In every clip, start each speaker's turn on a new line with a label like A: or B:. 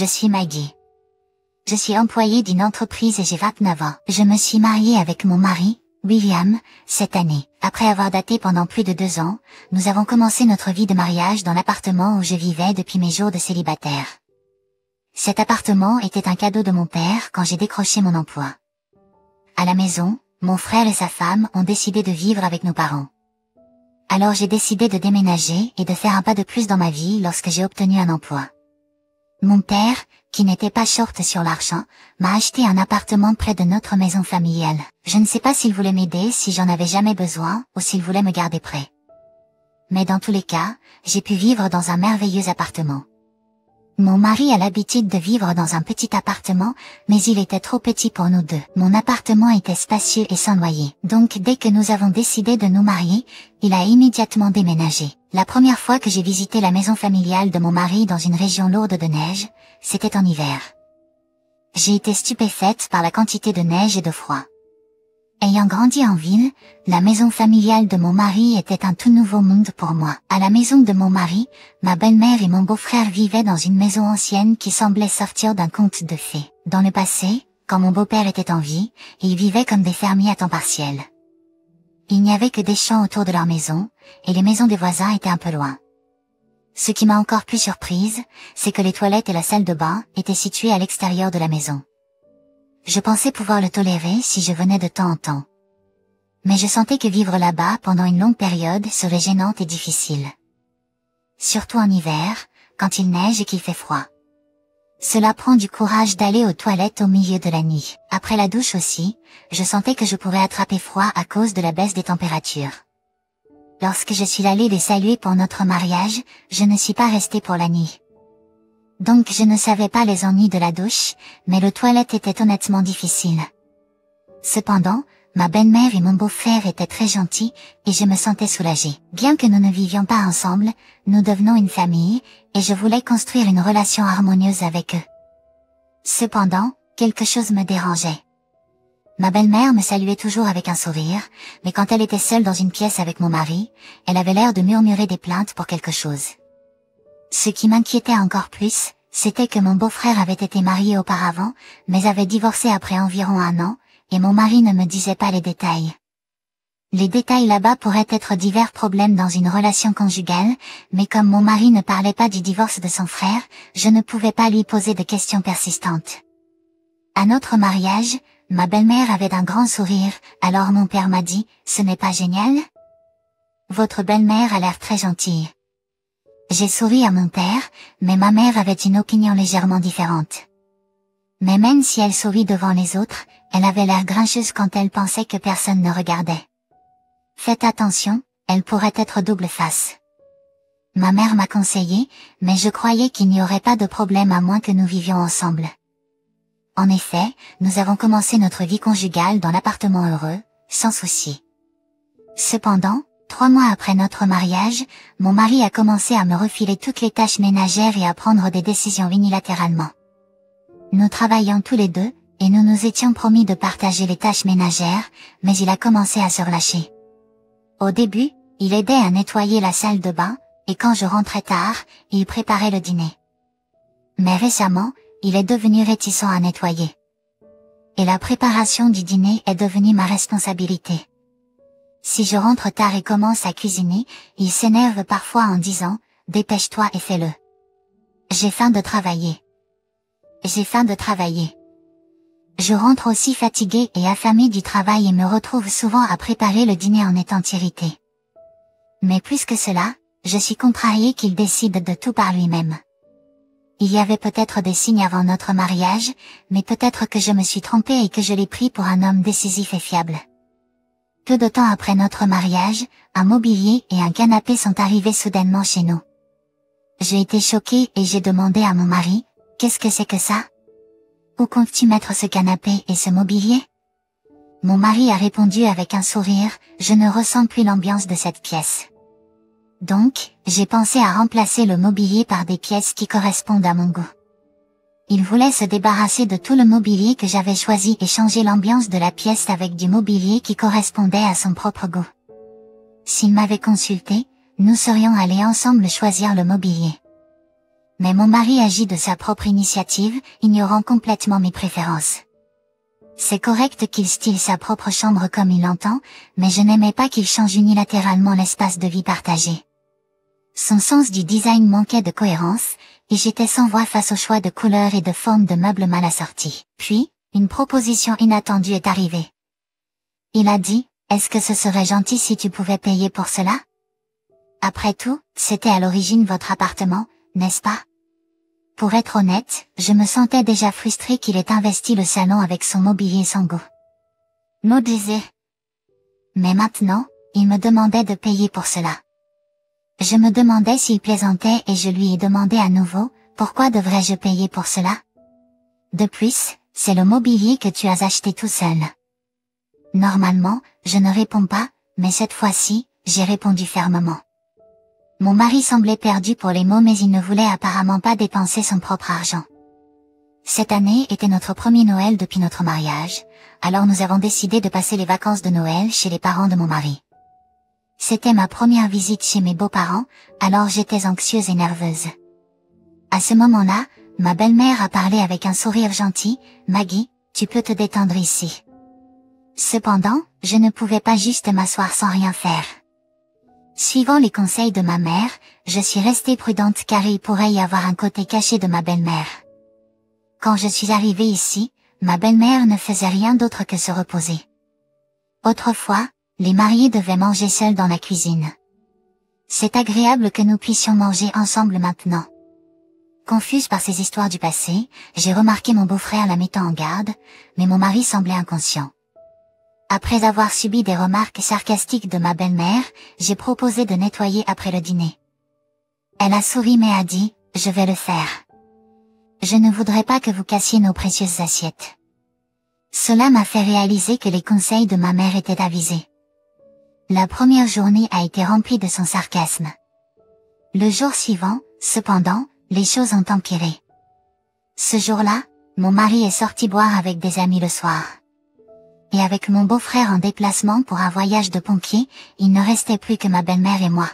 A: Je suis Maggie. Je suis employée d'une entreprise et j'ai 29 ans. Je me suis mariée avec mon mari, William, cette année. Après avoir daté pendant plus de 2 ans, nous avons commencé notre vie de mariage dans l'appartement où je vivais depuis mes jours de célibataire. Cet appartement était un cadeau de mon père quand j'ai décroché mon emploi. À la maison, mon frère et sa femme ont décidé de vivre avec nos parents. Alors j'ai décidé de déménager et de faire un pas de plus dans ma vie lorsque j'ai obtenu un emploi. Mon père, qui n'était pas short sur l'argent, m'a acheté un appartement près de notre maison familiale. Je ne sais pas s'il voulait m'aider si j'en avais jamais besoin ou s'il voulait me garder près. Mais dans tous les cas, j'ai pu vivre dans un merveilleux appartement. Mon mari a l'habitude de vivre dans un petit appartement, mais il était trop petit pour nous deux. Mon appartement était spacieux et sans loyer. Donc dès que nous avons décidé de nous marier, il a immédiatement déménagé. La première fois que j'ai visité la maison familiale de mon mari dans une région lourde de neige, c'était en hiver. J'ai été stupéfaite par la quantité de neige et de froid. Ayant grandi en ville, la maison familiale de mon mari était un tout nouveau monde pour moi. À la maison de mon mari, ma belle-mère et mon beau-frère vivaient dans une maison ancienne qui semblait sortir d'un conte de fées. Dans le passé, quand mon beau-père était en vie, ils vivaient comme des fermiers à temps partiel. Il n'y avait que des champs autour de leur maison, et les maisons des voisins étaient un peu loin. Ce qui m'a encore plus surprise, c'est que les toilettes et la salle de bain étaient situées à l'extérieur de la maison. Je pensais pouvoir le tolérer si je venais de temps en temps. Mais je sentais que vivre là-bas pendant une longue période serait gênante et difficile. Surtout en hiver, quand il neige et qu'il fait froid. Cela prend du courage d'aller aux toilettes au milieu de la nuit. Après la douche aussi, je sentais que je pourrais attraper froid à cause de la baisse des températures. Lorsque je suis allée les saluer pour notre mariage, je ne suis pas restée pour la nuit. Donc je ne savais pas les ennuis de la douche, mais le toilette était honnêtement difficile. Cependant, ma belle-mère et mon beau-frère étaient très gentils, et je me sentais soulagée. Bien que nous ne vivions pas ensemble, nous devenons une famille, et je voulais construire une relation harmonieuse avec eux. Cependant, quelque chose me dérangeait. Ma belle-mère me saluait toujours avec un sourire, mais quand elle était seule dans une pièce avec mon mari, elle avait l'air de murmurer des plaintes pour quelque chose. Ce qui m'inquiétait encore plus, c'était que mon beau-frère avait été marié auparavant, mais avait divorcé après environ 1 an, et mon mari ne me disait pas les détails. Les détails là-bas pourraient être divers problèmes dans une relation conjugale, mais comme mon mari ne parlait pas du divorce de son frère, je ne pouvais pas lui poser de questions persistantes. À notre mariage, ma belle-mère avait un grand sourire, alors mon père m'a dit, « Ce n'est pas génial? Votre belle-mère a l'air très gentille. » J'ai souri à mon père, mais ma mère avait une opinion légèrement différente. Mais même si elle sourit devant les autres, elle avait l'air grincheuse quand elle pensait que personne ne regardait. Faites attention, elle pourrait être double face. Ma mère m'a conseillé, mais je croyais qu'il n'y aurait pas de problème à moins que nous vivions ensemble. En effet, nous avons commencé notre vie conjugale dans l'appartement heureux, sans souci. Cependant, 3 mois après notre mariage, mon mari a commencé à me refiler toutes les tâches ménagères et à prendre des décisions unilatéralement. Nous travaillions tous les deux, et nous nous étions promis de partager les tâches ménagères, mais il a commencé à se relâcher. Au début, il aidait à nettoyer la salle de bain, et quand je rentrais tard, il préparait le dîner. Mais récemment, il est devenu réticent à nettoyer. Et la préparation du dîner est devenue ma responsabilité. Si je rentre tard et commence à cuisiner, il s'énerve parfois en disant « Dépêche-toi et fais-le. J'ai faim de travailler. J'ai faim de travailler. » Je rentre aussi fatiguée et affamée du travail et me retrouve souvent à préparer le dîner en étant irritée. Mais plus que cela, je suis contrariée qu'il décide de tout par lui-même. Il y avait peut-être des signes avant notre mariage, mais peut-être que je me suis trompée et que je l'ai pris pour un homme décisif et fiable. Peu de temps après notre mariage, un mobilier et un canapé sont arrivés soudainement chez nous. J'ai été choquée et j'ai demandé à mon mari, « Qu'est-ce que c'est que ça? Où comptes-tu mettre ce canapé et ce mobilier ?» Mon mari a répondu avec un sourire, « Je ne ressens plus l'ambiance de cette pièce. » Donc, j'ai pensé à remplacer le mobilier par des pièces qui correspondent à mon goût. Il voulait se débarrasser de tout le mobilier que j'avais choisi et changer l'ambiance de la pièce avec du mobilier qui correspondait à son propre goût. S'il m'avait consulté, nous serions allés ensemble choisir le mobilier. Mais mon mari agit de sa propre initiative, ignorant complètement mes préférences. C'est correct qu'il style sa propre chambre comme il l'entend, mais je n'aimais pas qu'il change unilatéralement l'espace de vie partagé. Son sens du design manquait de cohérence, et j'étais sans voix face au choix de couleurs et de formes de meubles mal assortis. Puis, une proposition inattendue est arrivée. Il a dit, est-ce que ce serait gentil si tu pouvais payer pour cela? Après tout, c'était à l'origine votre appartement, n'est-ce pas? Pour être honnête, je me sentais déjà frustrée qu'il ait investi le salon avec son mobilier sans goût. Maud disait. Mais maintenant, il me demandait de payer pour cela. Je me demandais s'il plaisantait et je lui ai demandé à nouveau, pourquoi devrais-je payer pour cela? De plus, c'est le mobilier que tu as acheté tout seul. Normalement, je ne réponds pas, mais cette fois-ci, j'ai répondu fermement. Mon mari semblait perdu pour les mots mais il ne voulait apparemment pas dépenser son propre argent. Cette année était notre premier Noël depuis notre mariage, alors nous avons décidé de passer les vacances de Noël chez les parents de mon mari. C'était ma première visite chez mes beaux-parents, alors j'étais anxieuse et nerveuse. À ce moment-là, ma belle-mère a parlé avec un sourire gentil, « Maggie, tu peux te détendre ici. » Cependant, je ne pouvais pas juste m'asseoir sans rien faire. Suivant les conseils de ma mère, je suis restée prudente car il pourrait y avoir un côté caché de ma belle-mère. Quand je suis arrivée ici, ma belle-mère ne faisait rien d'autre que se reposer. Autrefois, les mariés devaient manger seuls dans la cuisine. C'est agréable que nous puissions manger ensemble maintenant. Confuse par ces histoires du passé, j'ai remarqué mon beau-frère la mettant en garde, mais mon mari semblait inconscient. Après avoir subi des remarques sarcastiques de ma belle-mère, j'ai proposé de nettoyer après le dîner. Elle a souri mais a dit, « Je vais le faire. Je ne voudrais pas que vous cassiez nos précieuses assiettes. » Cela m'a fait réaliser que les conseils de ma mère étaient avisés. La première journée a été remplie de son sarcasme. Le jour suivant, cependant, les choses ont empiré. Ce jour-là, mon mari est sorti boire avec des amis le soir. Et avec mon beau-frère en déplacement pour un voyage de pompiers, il ne restait plus que ma belle-mère et moi.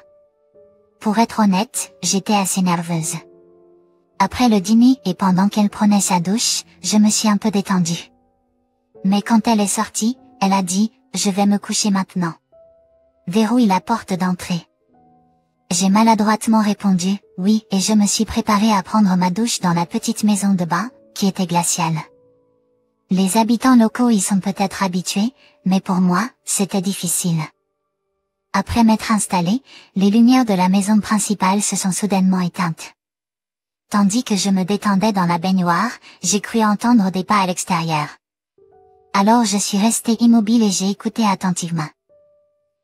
A: Pour être honnête, j'étais assez nerveuse. Après le dîner et pendant qu'elle prenait sa douche, je me suis un peu détendue. Mais quand elle est sortie, elle a dit, « Je vais me coucher maintenant. » Verrouille la porte d'entrée. J'ai maladroitement répondu, « Oui » et je me suis préparée à prendre ma douche dans la petite maison de bain, qui était glaciale. Les habitants locaux y sont peut-être habitués, mais pour moi, c'était difficile. Après m'être installée, les lumières de la maison principale se sont soudainement éteintes. Tandis que je me détendais dans la baignoire, j'ai cru entendre des pas à l'extérieur. Alors je suis restée immobile et j'ai écouté attentivement.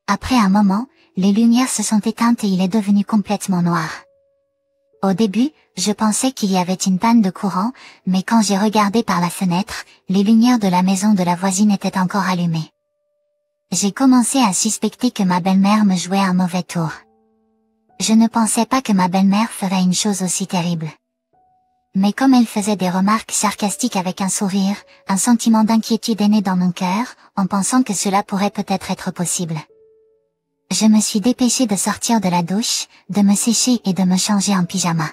A: Après un moment, les lumières se sont éteintes et il est devenu complètement noir. Au début, je pensais qu'il y avait une panne de courant, mais quand j'ai regardé par la fenêtre, les lumières de la maison de la voisine étaient encore allumées. J'ai commencé à suspecter que ma belle-mère me jouait un mauvais tour. Je ne pensais pas que ma belle-mère ferait une chose aussi terrible. Mais comme elle faisait des remarques sarcastiques avec un sourire, un sentiment d'inquiétude est né dans mon cœur, en pensant que cela pourrait peut-être être possible. Je me suis dépêchée de sortir de la douche, de me sécher et de me changer en pyjama.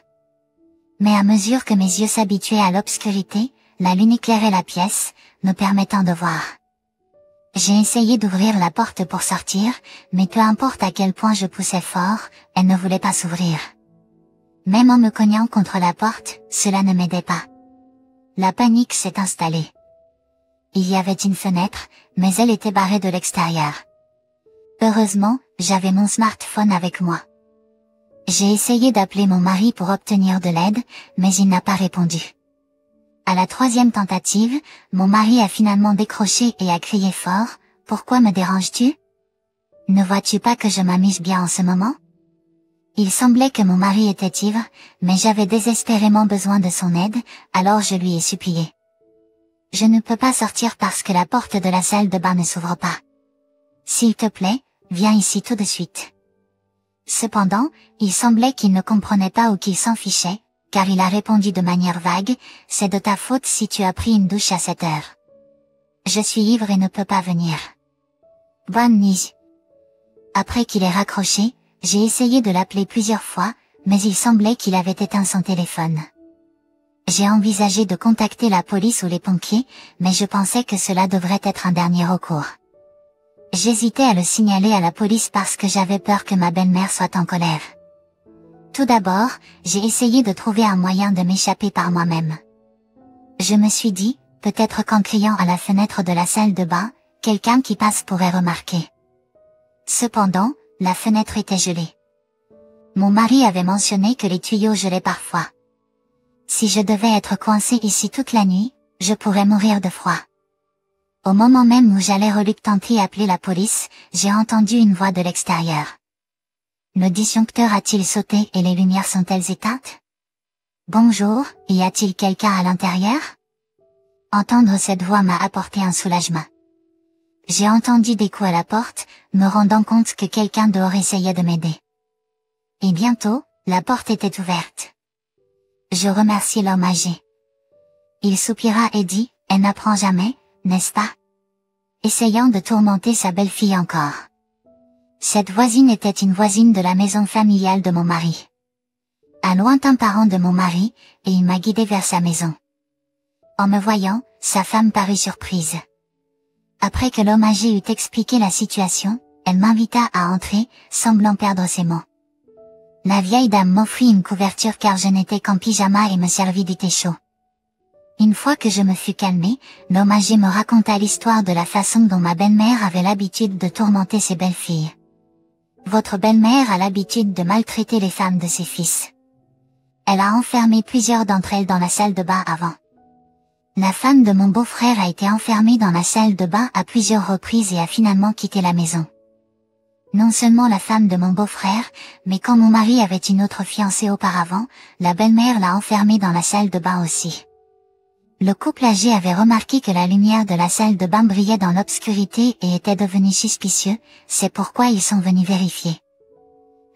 A: Mais à mesure que mes yeux s'habituaient à l'obscurité, la lune éclairait la pièce, me permettant de voir. J'ai essayé d'ouvrir la porte pour sortir, mais peu importe à quel point je poussais fort, elle ne voulait pas s'ouvrir. Même en me cognant contre la porte, cela ne m'aidait pas. La panique s'est installée. Il y avait une fenêtre, mais elle était barrée de l'extérieur. Heureusement, j'avais mon smartphone avec moi. J'ai essayé d'appeler mon mari pour obtenir de l'aide, mais il n'a pas répondu. À la troisième tentative, mon mari a finalement décroché et a crié fort, « Pourquoi me déranges-tu? Ne vois-tu pas que je m'amuse bien en ce moment ?» Il semblait que mon mari était ivre, mais j'avais désespérément besoin de son aide, alors je lui ai supplié. « Je ne peux pas sortir parce que la porte de la salle de bain ne s'ouvre pas. S'il te plaît, viens ici tout de suite. » Cependant, il semblait qu'il ne comprenait pas ou qu'il s'en fichait, car il a répondu de manière vague, « C'est de ta faute si tu as pris une douche à cette heure. Je suis ivre et ne peux pas venir. Bonne nuit. » Après qu'il ait raccroché, j'ai essayé de l'appeler plusieurs fois, mais il semblait qu'il avait éteint son téléphone. J'ai envisagé de contacter la police ou les pompiers, mais je pensais que cela devrait être un dernier recours. J'hésitais à le signaler à la police parce que j'avais peur que ma belle-mère soit en colère. Tout d'abord, j'ai essayé de trouver un moyen de m'échapper par moi-même. Je me suis dit, peut-être qu'en criant à la fenêtre de la salle de bain, quelqu'un qui passe pourrait remarquer. Cependant, la fenêtre était gelée. Mon mari avait mentionné que les tuyaux gelaient parfois. Si je devais être coincée ici toute la nuit, je pourrais mourir de froid. Au moment même où j'allais reluctanter appeler la police, j'ai entendu une voix de l'extérieur. Le disjoncteur a-t-il sauté et les lumières sont-elles éteintes? Bonjour, y a-t-il quelqu'un à l'intérieur? Entendre cette voix m'a apporté un soulagement. J'ai entendu des coups à la porte, me rendant compte que quelqu'un dehors essayait de m'aider. Et bientôt, la porte était ouverte. Je remerciai l'homme âgé. Il soupira et dit, elle n'apprend jamais, n'est-ce pas? Essayant de tourmenter sa belle-fille encore. Cette voisine était une voisine de la maison familiale de mon mari. Un lointain parent de mon mari, et il m'a guidé vers sa maison. En me voyant, sa femme parut surprise. Après que l'homme âgé eut expliqué la situation, elle m'invita à entrer, semblant perdre ses mots. La vieille dame m'offrit une couverture car je n'étais qu'en pyjama et me servit du thé chaud. Une fois que je me fus calmée, l'homme âgé me raconta l'histoire de la façon dont ma belle-mère avait l'habitude de tourmenter ses belles-filles. Votre belle-mère a l'habitude de maltraiter les femmes de ses fils. Elle a enfermé plusieurs d'entre elles dans la salle de bain avant. La femme de mon beau-frère a été enfermée dans la salle de bain à plusieurs reprises et a finalement quitté la maison. Non seulement la femme de mon beau-frère, mais quand mon mari avait une autre fiancée auparavant, la belle-mère l'a enfermée dans la salle de bain aussi. Le couple âgé avait remarqué que la lumière de la salle de bain brillait dans l'obscurité et était devenu suspicieux, c'est pourquoi ils sont venus vérifier.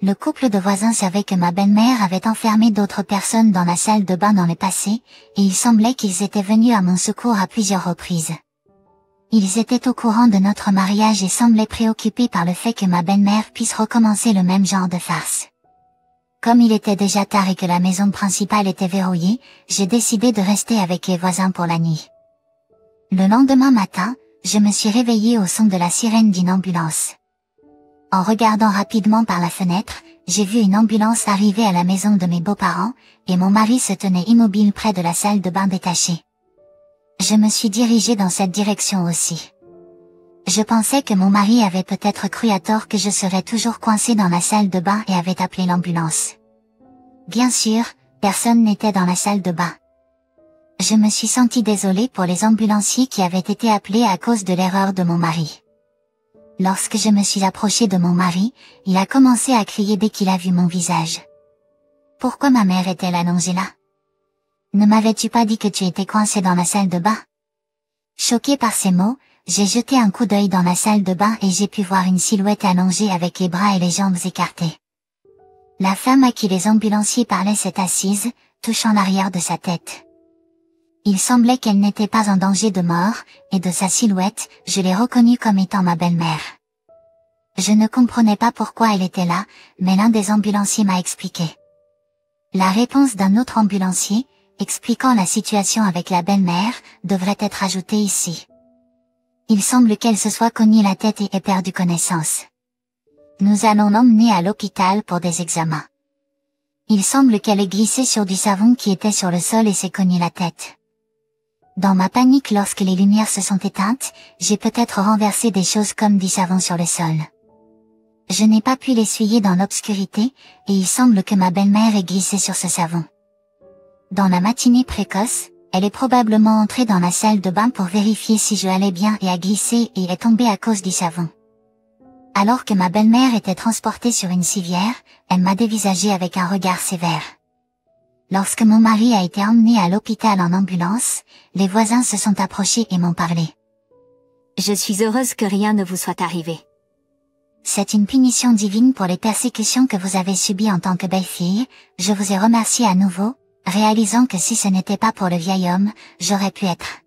A: Le couple de voisins savait que ma belle-mère avait enfermé d'autres personnes dans la salle de bain dans le passé, et il semblait qu'ils étaient venus à mon secours à plusieurs reprises. Ils étaient au courant de notre mariage et semblaient préoccupés par le fait que ma belle-mère puisse recommencer le même genre de farce. Comme il était déjà tard et que la maison principale était verrouillée, j'ai décidé de rester avec les voisins pour la nuit. Le lendemain matin, je me suis réveillée au son de la sirène d'une ambulance. En regardant rapidement par la fenêtre, j'ai vu une ambulance arriver à la maison de mes beaux-parents, et mon mari se tenait immobile près de la salle de bain détachée. Je me suis dirigée dans cette direction aussi. Je pensais que mon mari avait peut-être cru à tort que je serais toujours coincée dans la salle de bain et avait appelé l'ambulance. Bien sûr, personne n'était dans la salle de bain. Je me suis sentie désolée pour les ambulanciers qui avaient été appelés à cause de l'erreur de mon mari. Lorsque je me suis approchée de mon mari, il a commencé à crier dès qu'il a vu mon visage. Pourquoi ma mère est-elle allongée là? Ne m'avais-tu pas dit que tu étais coincée dans la salle de bain? Choquée par ces mots, j'ai jeté un coup d'œil dans la salle de bain et j'ai pu voir une silhouette allongée avec les bras et les jambes écartés. La femme à qui les ambulanciers parlaient s'est assise, touchant l'arrière de sa tête. Il semblait qu'elle n'était pas en danger de mort, et de sa silhouette, je l'ai reconnue comme étant ma belle-mère. Je ne comprenais pas pourquoi elle était là, mais l'un des ambulanciers m'a expliqué. La réponse d'un autre ambulancier, expliquant la situation avec la belle-mère, devrait être ajoutée ici. Il semble qu'elle se soit cognée la tête et ait perdu connaissance. Nous allons l'emmener à l'hôpital pour des examens. Il semble qu'elle ait glissé sur du savon qui était sur le sol et s'est cognée la tête. Dans ma panique lorsque les lumières se sont éteintes, j'ai peut-être renversé des choses comme du savon sur le sol. Je n'ai pas pu l'essuyer dans l'obscurité, et il semble que ma belle-mère ait glissé sur ce savon. Dans la matinée précoce, elle est probablement entrée dans la salle de bain pour vérifier si je allais bien et a glissé et est tombée à cause du savon. Alors que ma belle-mère était transportée sur une civière, elle m'a dévisagé avec un regard sévère. Lorsque mon mari a été emmené à l'hôpital en ambulance, les voisins se sont approchés et m'ont parlé.
B: Je suis heureuse que rien ne vous soit arrivé.
A: C'est une punition divine pour les persécutions que vous avez subies en tant que belle-fille, je vous ai remercié à nouveau, réalisant que si ce n'était pas pour le vieil homme, j'aurais pu être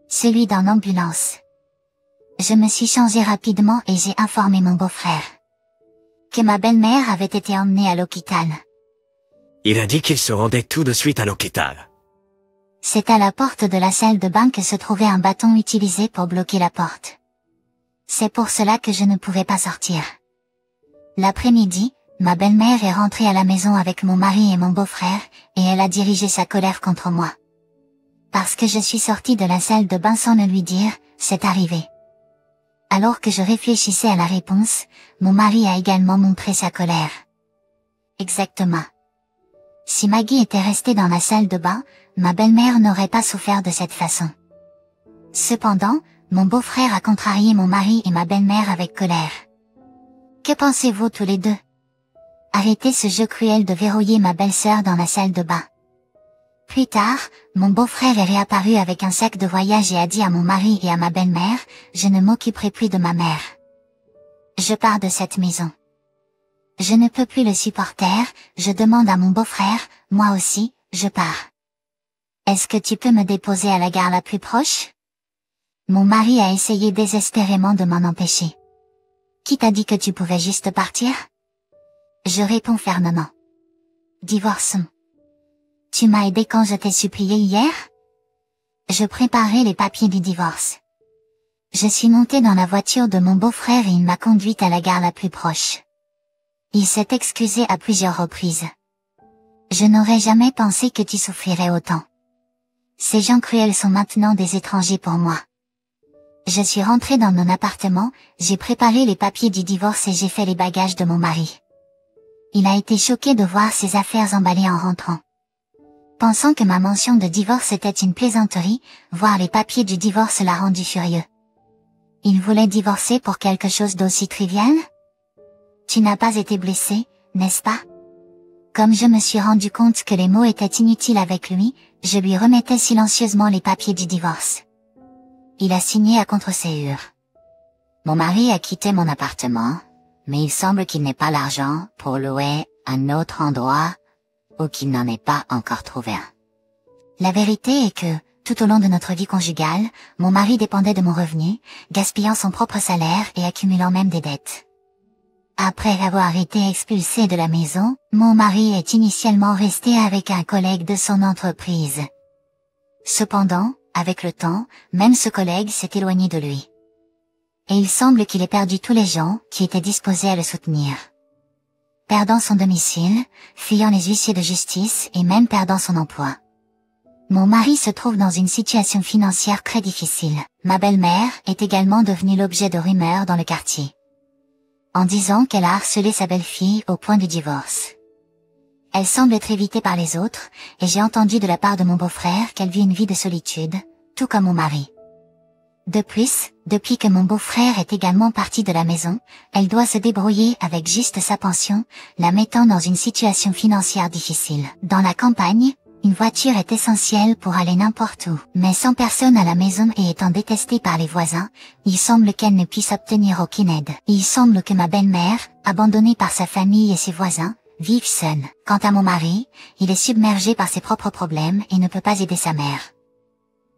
A: celui dans l'ambulance. Je me suis changée rapidement et j'ai informé mon beau-frère que ma belle-mère avait été emmenée à l'hôpital.
C: Il a dit qu'il se rendait tout de suite à l'hôpital.
A: C'est à la porte de la salle de bain que se trouvait un bâton utilisé pour bloquer la porte. C'est pour cela que je ne pouvais pas sortir. L'après-midi, ma belle-mère est rentrée à la maison avec mon mari et mon beau-frère, et elle a dirigé sa colère contre moi. Parce que je suis sortie de la salle de bain sans le lui dire, c'est arrivé. Alors que je réfléchissais à la réponse, mon mari a également montré sa colère. Exactement. Si Maggie était restée dans la salle de bain, ma belle-mère n'aurait pas souffert de cette façon. Cependant, mon beau-frère a contrarié mon mari et ma belle-mère avec colère. Que pensez-vous tous les deux? Arrêtez ce jeu cruel de verrouiller ma belle-sœur dans la salle de bain. Plus tard, mon beau-frère est réapparu avec un sac de voyage et a dit à mon mari et à ma belle-mère, je ne m'occuperai plus de ma mère. Je pars de cette maison. Je ne peux plus le supporter, je demande à mon beau-frère, moi aussi, je pars. Est-ce que tu peux me déposer à la gare la plus proche? Mon mari a essayé désespérément de m'en empêcher. Qui t'a dit que tu pouvais juste partir? Je réponds fermement. Divorçons. Tu m'as aidé quand je t'ai supplié hier? Je préparais les papiers du divorce. Je suis montée dans la voiture de mon beau-frère et il m'a conduite à la gare la plus proche. Il s'est excusé à plusieurs reprises. Je n'aurais jamais pensé que tu souffrirais autant. Ces gens cruels sont maintenant des étrangers pour moi. Je suis rentrée dans mon appartement, j'ai préparé les papiers du divorce et j'ai fait les bagages de mon mari. Il a été choqué de voir ses affaires emballées en rentrant. Pensant que ma mention de divorce était une plaisanterie, voir les papiers du divorce l'a rendu furieux. Il voulait divorcer pour quelque chose d'aussi trivial? Tu n'as pas été blessé, n'est-ce pas? Comme je me suis rendu compte que les mots étaient inutiles avec lui, je lui remettais silencieusement les papiers du divorce. Il a signé à contre-séure. Mon mari a quitté mon appartement, mais il semble qu'il n'ait pas l'argent pour louer un autre endroit, ou qu'il n'en ait pas encore trouvé un. La vérité est que, tout au long de notre vie conjugale, mon mari dépendait de mon revenu, gaspillant son propre salaire et accumulant même des dettes. Après avoir été expulsé de la maison, mon mari est initialement resté avec un collègue de son entreprise. Cependant, avec le temps, même ce collègue s'est éloigné de lui. Et il semble qu'il ait perdu tous les gens qui étaient disposés à le soutenir. Perdant son domicile, fuyant les huissiers de justice et même perdant son emploi. Mon mari se trouve dans une situation financière très difficile. Ma belle-mère est également devenue l'objet de rumeurs dans le quartier. En disant qu'elle a harcelé sa belle-fille au point du divorce. Elle semble être évitée par les autres, et j'ai entendu de la part de mon beau-frère qu'elle vit une vie de solitude, tout comme mon mari. De plus, depuis que mon beau-frère est également parti de la maison, elle doit se débrouiller avec juste sa pension, la mettant dans une situation financière difficile. Dans la campagne, une voiture est essentielle pour aller n'importe où, mais sans personne à la maison et étant détestée par les voisins, il semble qu'elle ne puisse obtenir aucune aide. Il semble que ma belle-mère, abandonnée par sa famille et ses voisins, vive seule. Quant à mon mari, il est submergé par ses propres problèmes et ne peut pas aider sa mère.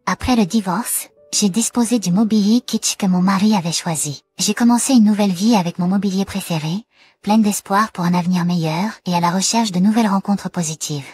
A: Après le divorce, j'ai disposé du mobilier kitsch que mon mari avait choisi. J'ai commencé une nouvelle vie avec mon mobilier préféré, pleine d'espoir pour un avenir meilleur et à la recherche de nouvelles rencontres positives.